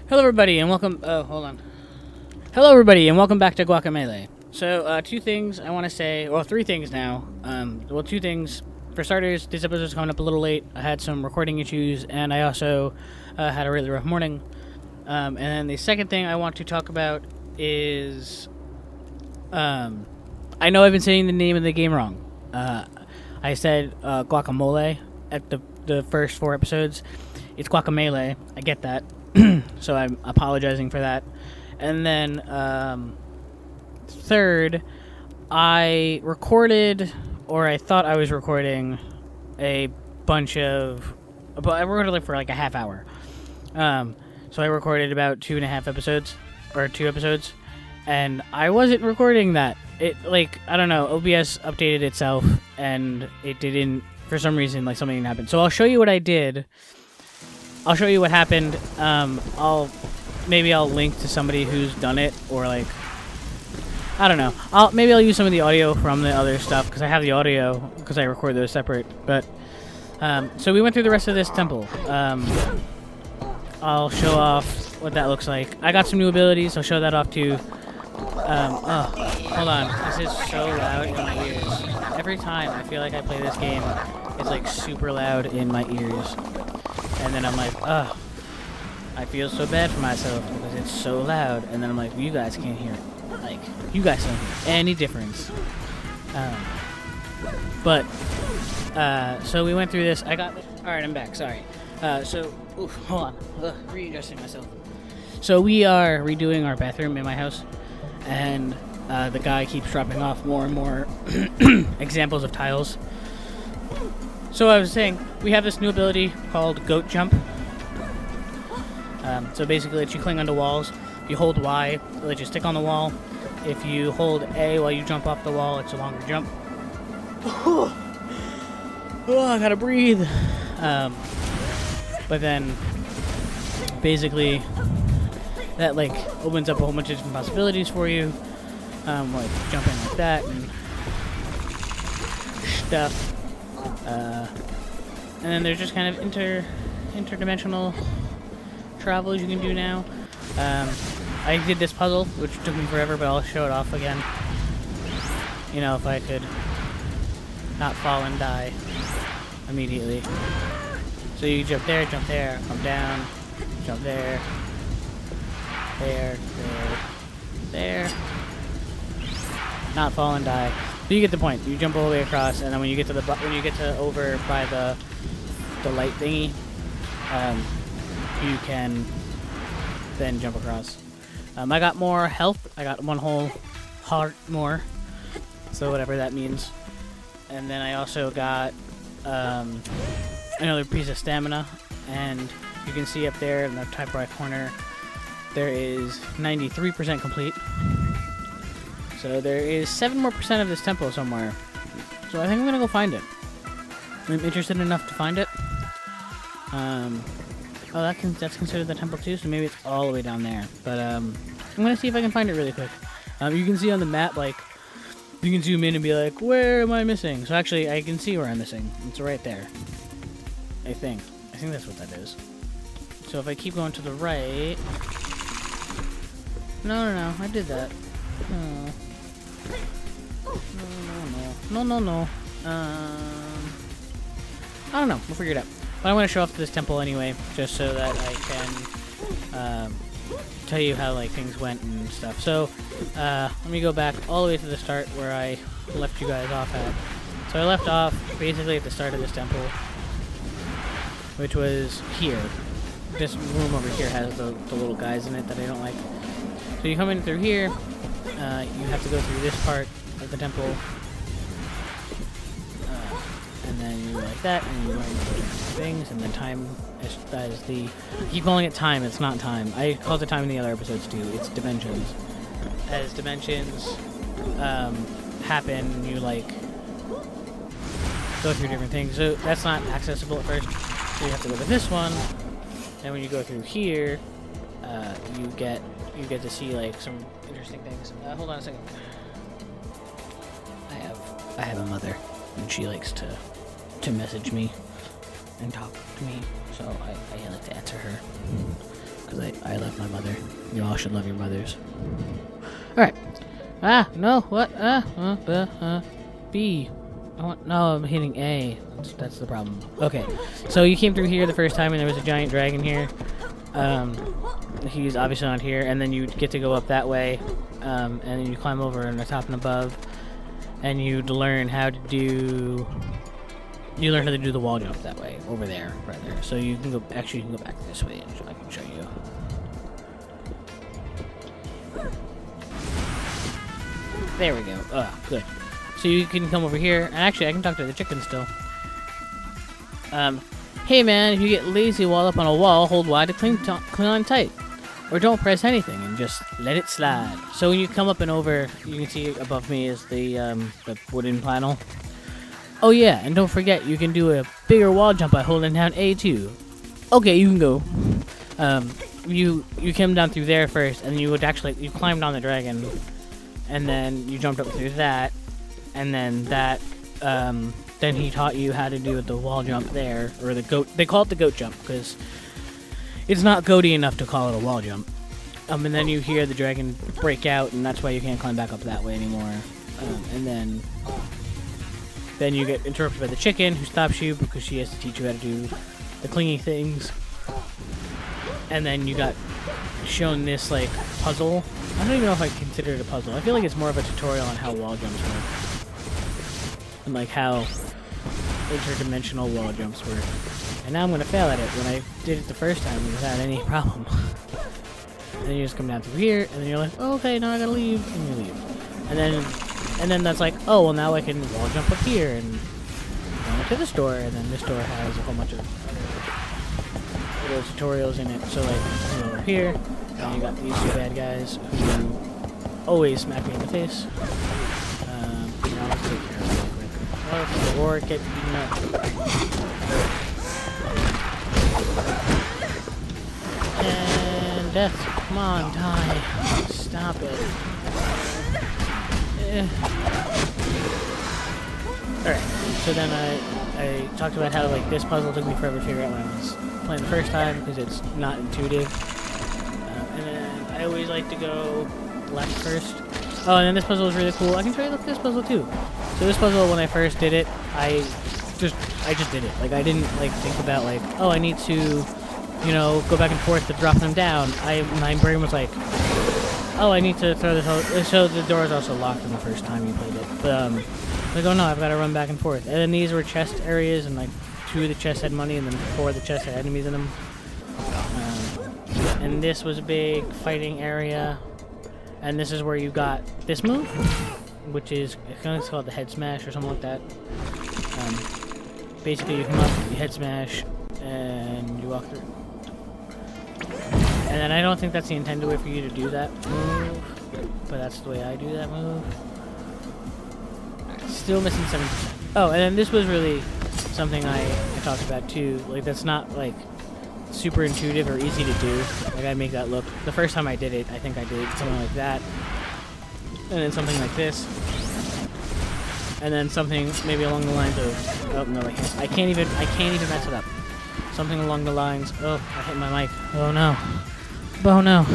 Hello everybody and welcome Hello everybody and welcome back to Guacamelee. So two things I want to say, well three things now. Two things. For starters, this episode's coming up a little late. I had some recording issues and I also had a really rough morning. And then the second thing I want to talk about is I know I've been saying the name of the game wrong. I said Guacamole at the first 4 episodes. It's Guacamelee. I get that. So I'm apologizing for that. And then third, I recorded, or I thought I was recording, I recorded for like a half hour. So I recorded about 2.5 episodes, or 2 episodes, and I wasn't recording that. I don't know, OBS updated itself, and it didn't, for some reason, something didn't happen. So I'll show you what I did. I'll show you what happened. Maybe I'll link to somebody who's done it, or I don't know. Maybe I'll use some of the audio from the other stuff, because I have the audio, because I record those separate. But, so we went through the rest of this temple. I'll show off what that looks like. I got some new abilities. I'll show that off too. Hold on. This is so loud in my ears. Every time I feel like I play this game, it's super loud in my ears. And then I'm like, ugh, I feel so bad for myself because it's so loud. And then I'm like, you guys can't hear it. You guys don't hear any difference. So we went through this. Alright, I'm back. Sorry. Hold on. Readjusting myself. So we are redoing our bathroom in my house. And the guy keeps dropping off more and more examples of tiles. So I was saying, we have this new ability called Goat Jump. So basically, it lets you cling onto walls. If you hold Y, it lets you stick on the wall. If you hold A while you jump off the wall, it's a longer jump. Oh, I gotta breathe. But then, basically, that opens up a whole bunch of different possibilities for you. Jumping like that and stuff. And then there's just kind of interdimensional travels you can do now. I did this puzzle, which took me forever, but I'll show it off again. If I could not fall and die immediately. So you jump there, come down, jump there, there. Not fall and die. So you get the point. You jump all the way across, and then when you get to over by the light thingy, you can then jump across. I got more health. I got 1 whole heart more, so whatever that means. And then I also got another piece of stamina, and you can see up there in the top right corner, there is 93% complete. So there is 7% more of this temple somewhere. So I think I'm gonna go find it. I'm interested enough to find it. That's considered the temple too, so maybe it's all the way down there. But I'm gonna see if I can find it really quick. You can see on the map, you can zoom in and be like, where am I missing? So actually, I can see where I'm missing. It's right there. I think that's what that is. So if I keep going to the right... No, I did that. Oh. No. I don't know. We'll figure it out. But I'm going to show off this temple anyway, just so that I can tell you how things went and stuff. So let me go back all the way to the start where I left you guys off at. So I left off basically at the start of this temple, which was here. This room over here has the little guys in it that I don't like. So you come in through here. You have to go through this part of the temple, and then you like that, and you learn things, and then time is the... I keep calling it time, it's not time. I called it time in the other episodes too. It's dimensions. As dimensions happen, you go through different things. So that's not accessible at first, so you have to go to this one, and when you go through here, you get to see some interesting things. Hold on a second. I have a mother, and she likes to message me and talk to me, so I like to answer her. because I love my mother. You all should love your mothers. Alright. Ah, no, what? B. No, I'm hitting A. That's the problem. Okay, so you came through here the first time and there was a giant dragon here. He's obviously not here, and then you get to go up that way, and then you climb over on the top and above, and you learn how to do... You learn how to do the wall jump that way, over there, right there. So you can go, actually you can go back this way, and I can show you. There we go. Good. So you can come over here, and actually I can talk to the chicken still. Hey man, if you get lazy while up on a wall, hold Y to cling on tight. Or don't press anything and just let it slide. So when you come up and over, you can see above me is the wooden panel. Oh yeah, and don't forget you can do a bigger wall jump by holding down A2. Okay, you can go. You came down through there first, and you would actually you climbed on the dragon, and then you jumped up through that, and then that then he taught you how to do the wall jump there, or the goat. They call it the goat jump because it's not goaty enough to call it a wall jump. And then you hear the dragon break out, and that's why you can't climb back up that way anymore. And then you get interrupted by the chicken, who stops you because she has to teach you how to do the clingy things. And then you got shown this like puzzle. I don't even know if I consider it a puzzle. I feel like it's more of a tutorial on how wall jumps work. And like how interdimensional wall jumps work. And now I'm going to fail at it when I did it the first time without any problem. And then you just come down through here, and then you're like, oh, okay, now I gotta leave, and you leave. And then that's like, oh, well, now I can wall jump up here, and go to this door, and then this door has a whole bunch of little tutorials in it. So, like, you go over here, and you got these two bad guys who always smack me in the face. I'll take care of it real quick. Or get beaten up. And death. Come on, die. Stop it. Alright, so then I talked about how like this puzzle took me forever to figure out when I was playing the first time because it's not intuitive. And then I always like to go left first. Oh, and then this puzzle is really cool. I can show you this puzzle too. So this puzzle, when I first did it, I just did it. Like I didn't like think about like, oh, I need to, you know, go back and forth to drop them down. My brain was like, oh, I need to throw this out. So the door is also locked in the first time you played it. But like, oh no, I've got to run back and forth. And then these were chest areas, and like 2 of the chests had money, and then 4 of the chests had enemies in them. And this was a big fighting area. And this is where you got this move, which is it's called the head smash or something like that. Basically, you come up, you head smash, and you walk through. And then I don't think that's the intended way for you to do that move, but that's the way I do that move. Still missing 7%. Oh, and then this was really something I talked about too. Like that's not like super intuitive or easy to do. Like I make that look. The first time I did it, I think I did something like that, and then something like this, and then something maybe along the lines of. Oh no, I can't even mess it up. Something along the lines. Oh, I hit my mic. Oh no. Oh no.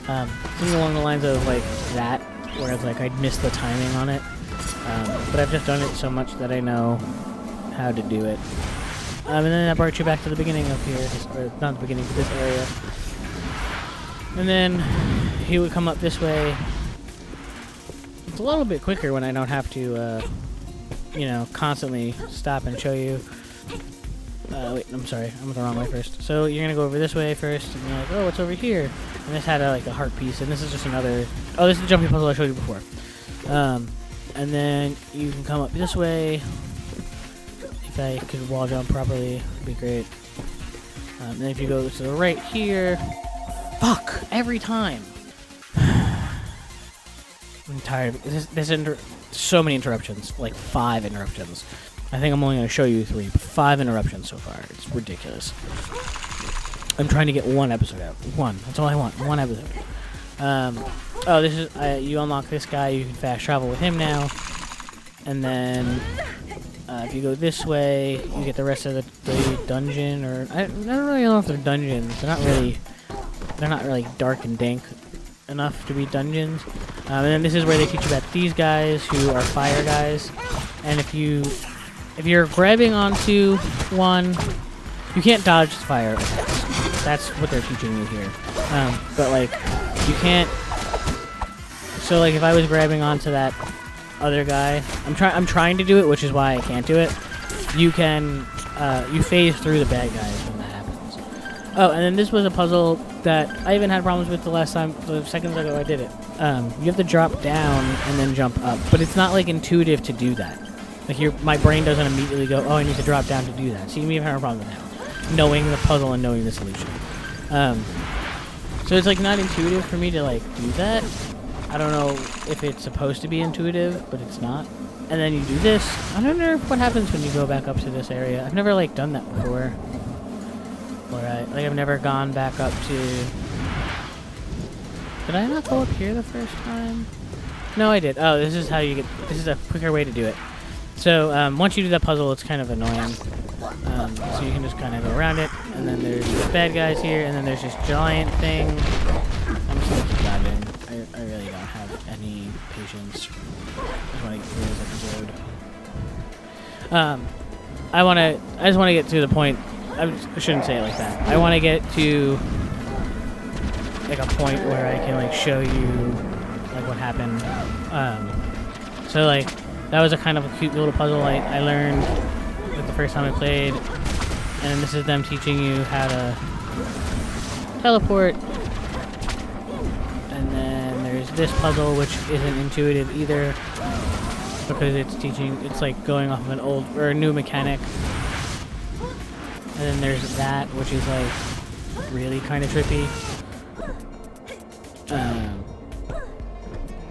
Something along the lines of like that, where it's like I'd missed the timing on it. But I've just done it so much that I know how to do it. And then that brought you back to the beginning of here, or not the beginning, but this area. And then he would come up this way. It's a little bit quicker when I don't have to, you know, constantly stop and show you. Wait, I'm sorry, I went the wrong way first. So you're gonna go over this way first, and you're like, oh, what's over here? And this had like a heart piece, and this is just another. Oh, this is the jumping puzzle I showed you before. And then you can come up this way. If I could wall jump properly, it'd be great. And if you go to the right here, fuck every time. I'm tired. So many interruptions, like 5 interruptions. I think I'm only going to show you 3, but 5 interruptions so far. It's ridiculous. I'm trying to get 1 episode out. 1. That's all I want. 1 episode. Oh, this is you unlock this guy. You can fast travel with him now. And then if you go this way, you get the rest of the dungeon. Or I don't really know if they're dungeons. They're not really they're not really dark and dank enough to be dungeons. And then this is where they teach you about these guys who are fire guys. And if you're grabbing onto one, you can't dodge fire attacks. That's what they're teaching you here. But like you can't. So like if I was grabbing onto that other guy, I'm trying to do it, which is why I can't do it. You can you phase through the bad guys when that happens. Oh, and then this was a puzzle that I even had problems with the seconds ago I did it. You have to drop down and then jump up, but it's not like intuitive to do that. Like my brain doesn't immediately go, oh, I need to drop down to do that. So you may have a problem with that, knowing the puzzle and knowing the solution. So it's like not intuitive for me to like do that. I don't know if it's supposed to be intuitive, but it's not. And then you do this. I wonder what happens when you go back up to this area. I've never like done that before. I've never gone back up to. Did I not go up here the first time? No, I did. Oh, this is how you get. This is a quicker way to do it. So once you do that puzzle, it's kind of annoying. So you can just kind of go around it, and then there's the bad guys here, and then there's this giant thing. I'm just gonna keep dodging. I really don't have any patience. I just want to get through this episode. I just want to get to the point. I shouldn't say it like that. I want to get to like a point where I can like show you like what happened. So like that was a kind of a cute little puzzle I learned like the first time I played, and this is them teaching you how to teleport. And then there's this puzzle which isn't intuitive either because it's like going off of an old or a new mechanic. And then there's that, which is like really kind of trippy.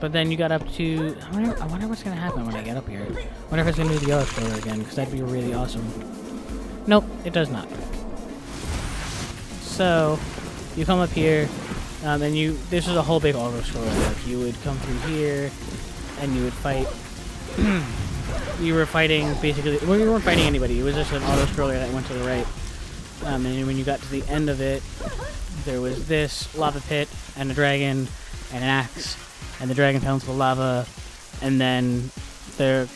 But then you got up to. I wonder what's gonna happen when I get up here. I wonder if it's gonna do the yellow scroller again, because that'd be really awesome. Nope, it does not. So you come up here, and this is a whole big auto scroller. Like you would come through here, and you would fight. You were fighting basically. Well, you weren't fighting anybody. It was just an auto scroller that went to the right. And when you got to the end of it, there was this lava pit and a dragon and an axe, and the dragon fell into the lava, and then the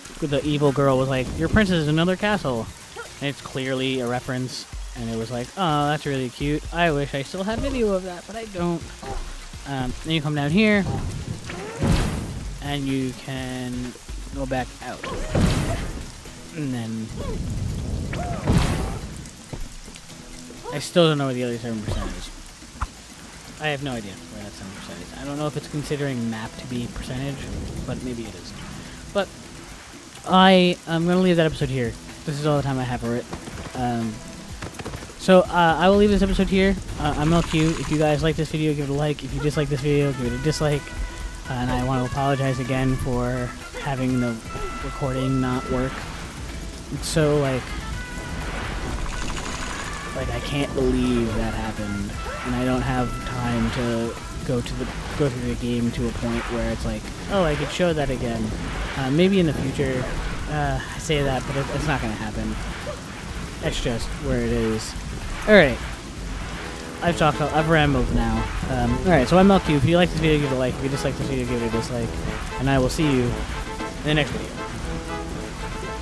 evil girl was like, "Your princess is another castle," and it's clearly a reference. And it was like, "Oh, that's really cute. I wish I still had video of that, but I don't." Then you come down here, and you can go back out, and then I still don't know where the other 7% is. I have no idea where that 7% is. I don't know if it's considering map to be percentage, but maybe it is. But I'm going to leave that episode here. This is all the time I have for it. So I will leave this episode here. I'm LQ. If you guys like this video, give it a like. If you dislike this video, give it a dislike. And I want to apologize again for having the recording not work. It's so like I can't believe that happened, and I don't have time to go through the game to a point where it's like, oh, I could show that again. Maybe in the future. I say that, but it's not gonna happen. That's just where it is. All right. I've rambled now. Alright, so I'm LQ. If you like this video, give it a like. If you dislike this video, give it a dislike. And I will see you in the next video.